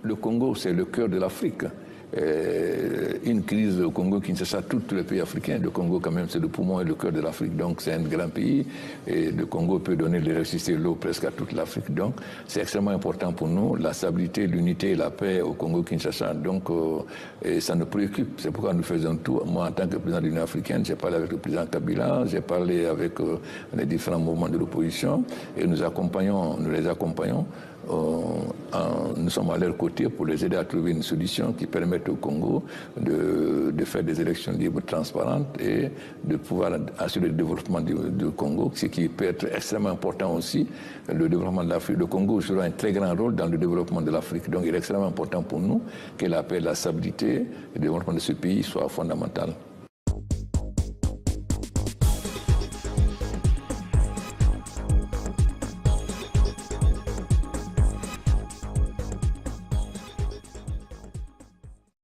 Le Congo, c'est le cœur de l'Afrique. Une crise au Congo-Kinshasa, tous les pays africains, le Congo quand même c'est le poumon et le cœur de l'Afrique, donc c'est un grand pays et le Congo peut donner l'électricité et l'eau presque à toute l'Afrique, donc c'est extrêmement important pour nous, la stabilité, l'unité et la paix au Congo-Kinshasa, donc ça nous préoccupe, c'est pourquoi nous faisons tout. Moi en tant que président de l'Union africaine, j'ai parlé avec le président Kabila, j'ai parlé avec les différents mouvements de l'opposition et nous les accompagnons. Nous sommes à leur côté pour les aider à trouver une solution qui permette au Congo de faire des élections libres, transparentes et de pouvoir assurer le développement du Congo, ce qui peut être extrêmement important aussi, le développement de l'Afrique. Le Congo jouera un très grand rôle dans le développement de l'Afrique. Donc il est extrêmement important pour nous que la paix, la stabilité et le développement de ce pays soient fondamentaux.